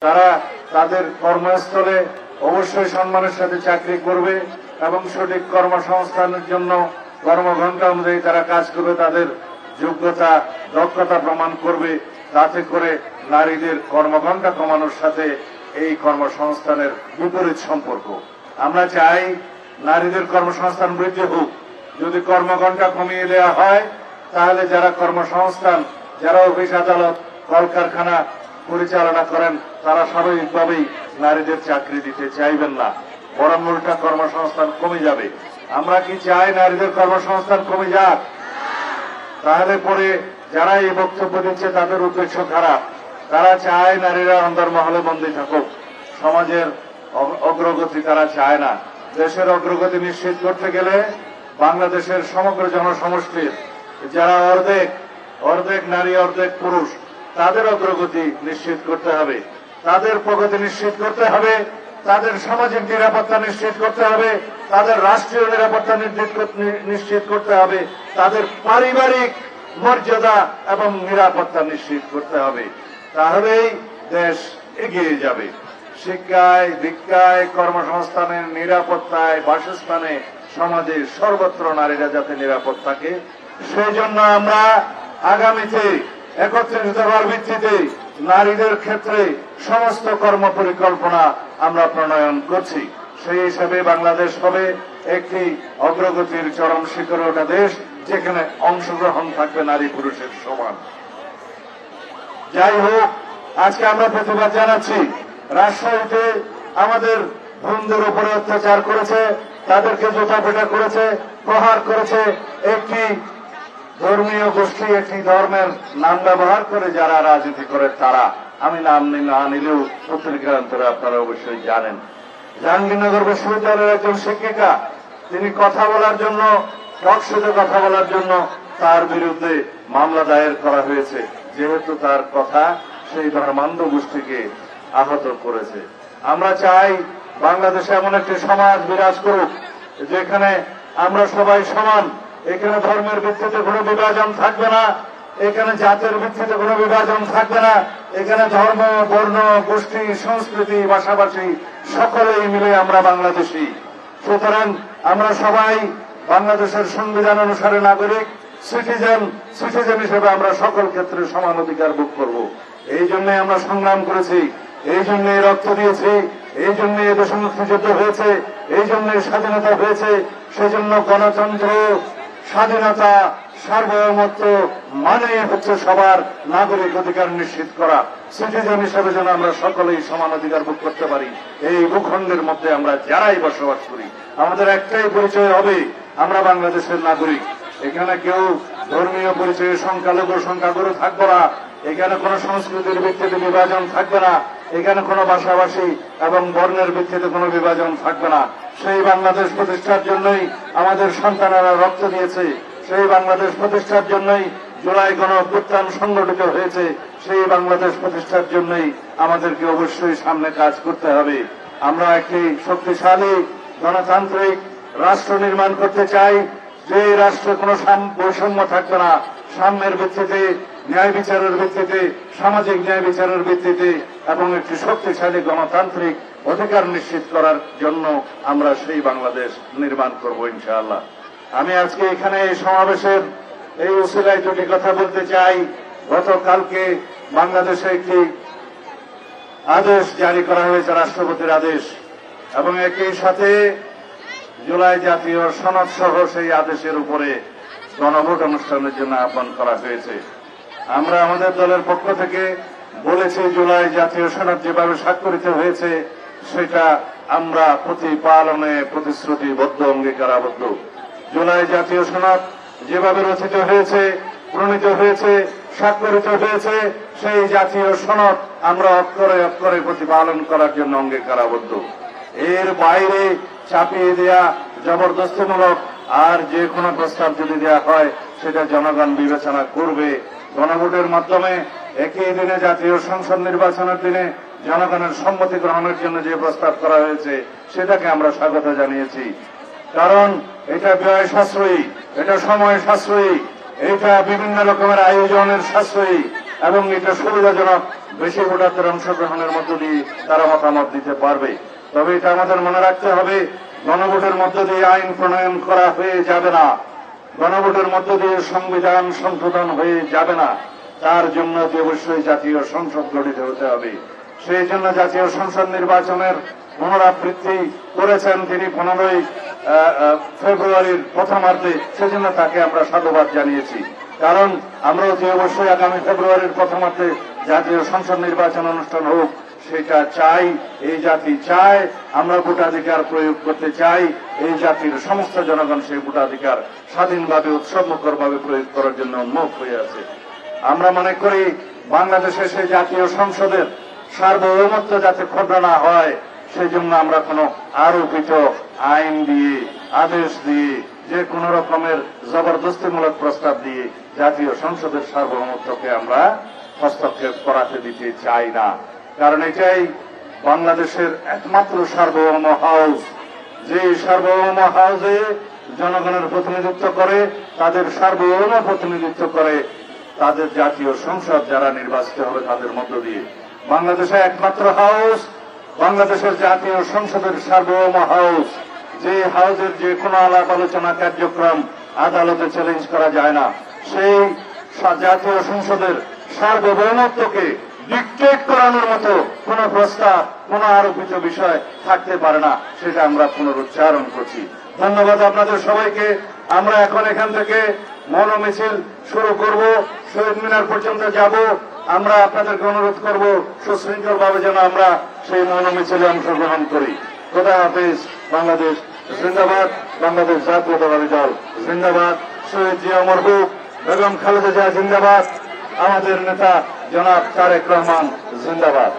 তারা তাদের কর্মস্থলে অবশ্যই সম্মানের সাথে চাকরি করবে এবং সঠিক কর্মসংস্থানের জন্য কর্মঘণ্টা অনুযায়ী তারা কাজ করবে, তাদের যোগ্যতা দক্ষতা প্রমাণ করবে। তাতে করে নারীদের কর্মঘণ্টা কমানোর সাথে এই কর্মসংস্থানের বিপরীত সম্পর্ক। আমরা চাই নারীদের কর্মসংস্থান বৃদ্ধি হোক। যদি কর্মঘণ্টা কমিয়ে দেওয়া হয় তাহলে যারা কর্মসংস্থান, যারা অফিস আদালত কলকারখানা পরিচালনা করেন তারা স্বাভাবিকভাবেই নারীদের চাকরি দিতে চাইবেন না, বরং উল্টা কর্মসংস্থান কমে যাবে। আমরা কি চাই নারীদের কর্মসংস্থান কমে যাক? তাহলে পরে যারা এই বক্তব্য দিচ্ছে তাদের উদ্দেশ্য খারাপ। তারা চায় নারীরা অন্দরমহলে বন্দী থাকুক, সমাজের অগ্রগতি তারা চায় না। দেশের অগ্রগতি নিশ্চিত করতে গেলে বাংলাদেশের সমগ্র জনসমষ্টির যারা অর্ধেক নারী অর্ধেক পুরুষ, তাদের অগ্রগতি নিশ্চিত করতে হবে, তাদের প্রগতি নিশ্চিত করতে হবে, তাদের সামাজিক নিরাপত্তা নিশ্চিত করতে হবে, তাদের রাষ্ট্রীয় নিরাপত্তা নিশ্চিত করতে হবে, তাদের পারিবারিক মর্যাদা এবং নিরাপত্তা নিশ্চিত করতে হবে। তাহলেই দেশ এগিয়ে যাবে। শিক্ষায়, দীক্ষায়, কর্মসংস্থানের, নিরাপত্তায়, বাসস্থানে, সমাজে সর্বত্র নারীরা যাতে নিরাপদ থাকে, সেই জন্য আমরা আগামীতে 31 দফার ভিত্তিতে নারীদের ক্ষেত্রে সমস্ত কর্ম পরিকল্পনা আমরা প্রণয়ন করছি। সেই হিসাবে বাংলাদেশ হবে একটি অগ্রগতির চরম শিখরে ওঠা দেশ, যেখানে অংশগ্রহণ থাকবে নারী পুরুষের সমান। যাই হোক, আজকে আমরা প্রতিবাদ জানাচ্ছি। রাজশাহীতে আমাদের বোনদের উপরে অত্যাচার করেছে, তাদেরকে জোটাপেটা করেছে, প্রহার করেছে একটি ধর্মীয় গোষ্ঠী, একটি ধর্মের নাম ব্যবহার করে যারা রাজনীতি করে তারা। আমি নাম না নিলেও পত্রিকান্তরে আপনারা অবশ্যই জানেন। জাহাঙ্গীরনগর বিশ্ববিদ্যালয়ের একজন শিক্ষিকা, তিনি কথা বলার জন্য, টকশোতে কথা বলার জন্য তার বিরুদ্ধে মামলা দায়ের করা হয়েছে, যেহেতু তার কথা সেই ধর্মান্ধ গোষ্ঠীকে আহত করেছে। আমরা চাই বাংলাদেশে এমন একটি সমাজ বিরাজ করুক যেখানে আমরা সবাই সমান। এখানে ধর্মের ভিত্তিতে কোনো বিভাজন থাকবে না, এখানে জাতের ভিত্তিতে কোনো বিভাজন থাকবে না, এখানে ধর্ম, বর্ণ, গোষ্ঠী, সংস্কৃতি, ভাষাভাষী সকলেই মিলে আমরা বাংলাদেশী। সুতরাং আমরা সবাই বাংলাদেশের সংবিধান অনুসারে নাগরিক, সিটিজেন হিসেবে আমরা সকল ক্ষেত্রে সমান অধিকার ভোগ করব। এই জন্য আমরা সংগ্রাম করেছি, এই জন্য রক্ত দিয়েছি, এই জন্য দেশ মুক্তিযুদ্ধ হয়েছে, এই জন্য স্বাধীনতা হয়েছে। সেজন্য গণতন্ত্র, স্বাধীনতা, সার্বভৌমত্ব মানে হচ্ছে সবার নাগরিক অধিকার নিশ্চিত করা। সিটিজেন হিসেবে যেন আমরা সকলেই সমান অধিকার ভোগ করতে পারি। এই ভূখণ্ডের মধ্যে আমরা যারাই বসবাস করি, আমাদের একটাই পরিচয় হবে, আমরা বাংলাদেশের নাগরিক। এখানে কেউ ধর্মীয় পরিচয়ে সংখ্যাগুরু থাকবো না, এখানে কোন সংস্কৃতির ভিত্তিতে বিভাজন থাকবে না, এখানে কোন ভাষাভাষী এবং বর্ণের ভিত্তিতে কোনো বিভাজন থাকবে না। সেই বাংলাদেশ প্রতিষ্ঠার জন্যই আমাদের সন্তানেরা রক্ত দিয়েছে, সেই বাংলাদেশ প্রতিষ্ঠার জন্যই জুলাই গণঅভ্যুত্থান সংগঠিত হয়েছে, সেই বাংলাদেশ প্রতিষ্ঠার জন্যই আমাদেরকে অবশ্যই সামনে কাজ করতে হবে। আমরা একটি শক্তিশালী গণতান্ত্রিক রাষ্ট্র নির্মাণ করতে চাই, যে রাষ্ট্রে কোনো বৈষম্য থাকবে না, সাম্যের ভিত্তিতে, ন্যায় বিচারের ভিত্তিতে, সামাজিক ন্যায় বিচারের ভিত্তিতে এবং একটি শক্তিশালী গণতান্ত্রিক অধিকার নিশ্চিত করার জন্য আমরা সেই বাংলাদেশ নির্মাণ করব ইনশাআল্লাহ। আমি আজকে এখানে এই সমাবেশের এই উসিলায় দুটি কথা বলতে চাই। গতকালকে বাংলাদেশে একটি আদেশ জারি করা হয়েছে, রাষ্ট্রপতির আদেশ, এবং একই সাথে জুলাই জাতীয় সনদ সহ সেই আদেশের উপরে গণভোট অনুষ্ঠানের জন্য আহ্বান করা হয়েছে। আমরা আমাদের দলের পক্ষ থেকে বলেছি, জুলাই জাতীয় সনদ যেভাবে স্বাক্ষরিত হয়েছে সেটা আমরা প্রতিপালনে প্রতিশ্রুতিবদ্ধ, অঙ্গীকারাবদ্ধ। জুলাই জাতীয় সনদ যেভাবে রচিত হয়েছে, প্রণীত হয়েছে, স্বাক্ষরিত হয়েছে, সেই জাতীয় সনদ আমরা অক্ষরে অক্ষরে প্রতিপালন করার জন্য অঙ্গীকারাবদ্ধ। এর বাইরে চাপিয়ে দেয়া, জবরদস্তিমূলক আর যে কোনো প্রস্তাব যদি দেওয়া হয় সেটা জনগণ বিবেচনা করবে। গণভোটের মাধ্যমে একই দিনে জাতীয় সংসদ নির্বাচনের দিনে জনগণের সম্মতি গ্রহণের জন্য যে প্রস্তাব করা হয়েছে সেটাকে আমরা স্বাগত জানিয়েছি। কারণ এটা ব্যয় সাশ্রয়ী, এটা সময় সাশ্রয়ী, এটা বিভিন্ন রকমের আয়োজনের সাশ্রয়ী, এবং এটা সুবিধাজনক, বেশি ভোটারদের অংশগ্রহণের মধ্য দিয়ে তারা মতামত দিতে পারবে। তবে এটা আমাদের মনে রাখতে হবে, গণভোটের মধ্য দিয়ে আইন প্রণয়ন করা হয়ে যাবে না, গণভোটের মধ্য দিয়ে সংবিধান সংশোধন হয়ে যাবে না। তার জন্য অবশ্যই জাতীয় সংসদ গঠিত হতে হবে। সেই জন্য জাতীয় সংসদ নির্বাচনের পুনরাবৃত্তি করেছেন তিনি 15ই ফেব্রুয়ারির প্রথমার্ধে। সেজন্য তাকে আমরা সাধুবাদ জানিয়েছি, কারণ আমরা অতি অবশ্যই আগামী ফেব্রুয়ারির প্রথমার্ধে জাতীয় সংসদ নির্বাচন অনুষ্ঠান হোক, সেটা চাই। এই জাতি চায়, আমরা ভোটাধিকার প্রয়োগ করতে চাই। এই জাতির সমস্ত জনগণ সেই ভোটাধিকার স্বাধীনভাবে উৎসবমুখরভাবে প্রয়োগ করার জন্য উন্মুখ হয়ে আছে। আমরা মনে করি বাংলাদেশে সেই জাতীয় সংসদের সার্বভৌমত্ব যাতে খর্ব না হয়, সেই জন্য আমরা কোনো আরোপিত আইন দিয়ে, আদেশ দিয়ে, যে কোন রকমের জবরদস্তিমূলক প্রস্তাব দিয়ে জাতীয় সংসদের সার্বভৌমত্বকে আমরা হস্তক্ষেপ করাতে দিতে চাই না। কারণ এটাই বাংলাদেশের একমাত্র সার্বভৌম হাউস, যে সার্বভৌম হাউসে জনগণের প্রতিনিধিত্ব করে, তাদের সার্বভৌম প্রতিনিধিত্ব করে তাদের জাতীয় সংসদ যারা নির্বাচিত হবে তাদের মধ্য দিয়ে। বাংলাদেশে একমাত্র হাউস, বাংলাদেশের জাতীয় সংসদের সার্বভৌম হাউস, যে হাউসের যে কোনো আলাপ আলোচনা কার্যক্রম আদালতে চ্যালেঞ্জ করা যায় না। সেই জাতীয় সংসদের সার্বভৌমত্বকে ডিকটেট করানোর মতো কোন প্রস্তাব, কোন আরোপিত বিষয় থাকতে পারে না, সেটা আমরা পুনরুচ্চারণ করছি। ধন্যবাদ আপনাদের সবাইকে। আমরা এখন এখান থেকে মৌন মিছিল শুরু করব, শহীদ মিনার পর্যন্ত যাব। আমরা আপনাদেরকে অনুরোধ করব সুশৃঙ্খলভাবে যেন আমরা সেই মৌন মিছিলে অংশগ্রহণ করি। খোদা হাফেজ। বাংলাদেশ জিন্দাবাদ, বাংলাদেশ জাতীয়তাবাদী দল জিন্দাবাদ, শহীদ জিয়া মরহুম, বেগম খালেদা জিয়া জিন্দাবাদ, আমাদের নেতা জনাব তারেক রহমান জিন্দাবাদ।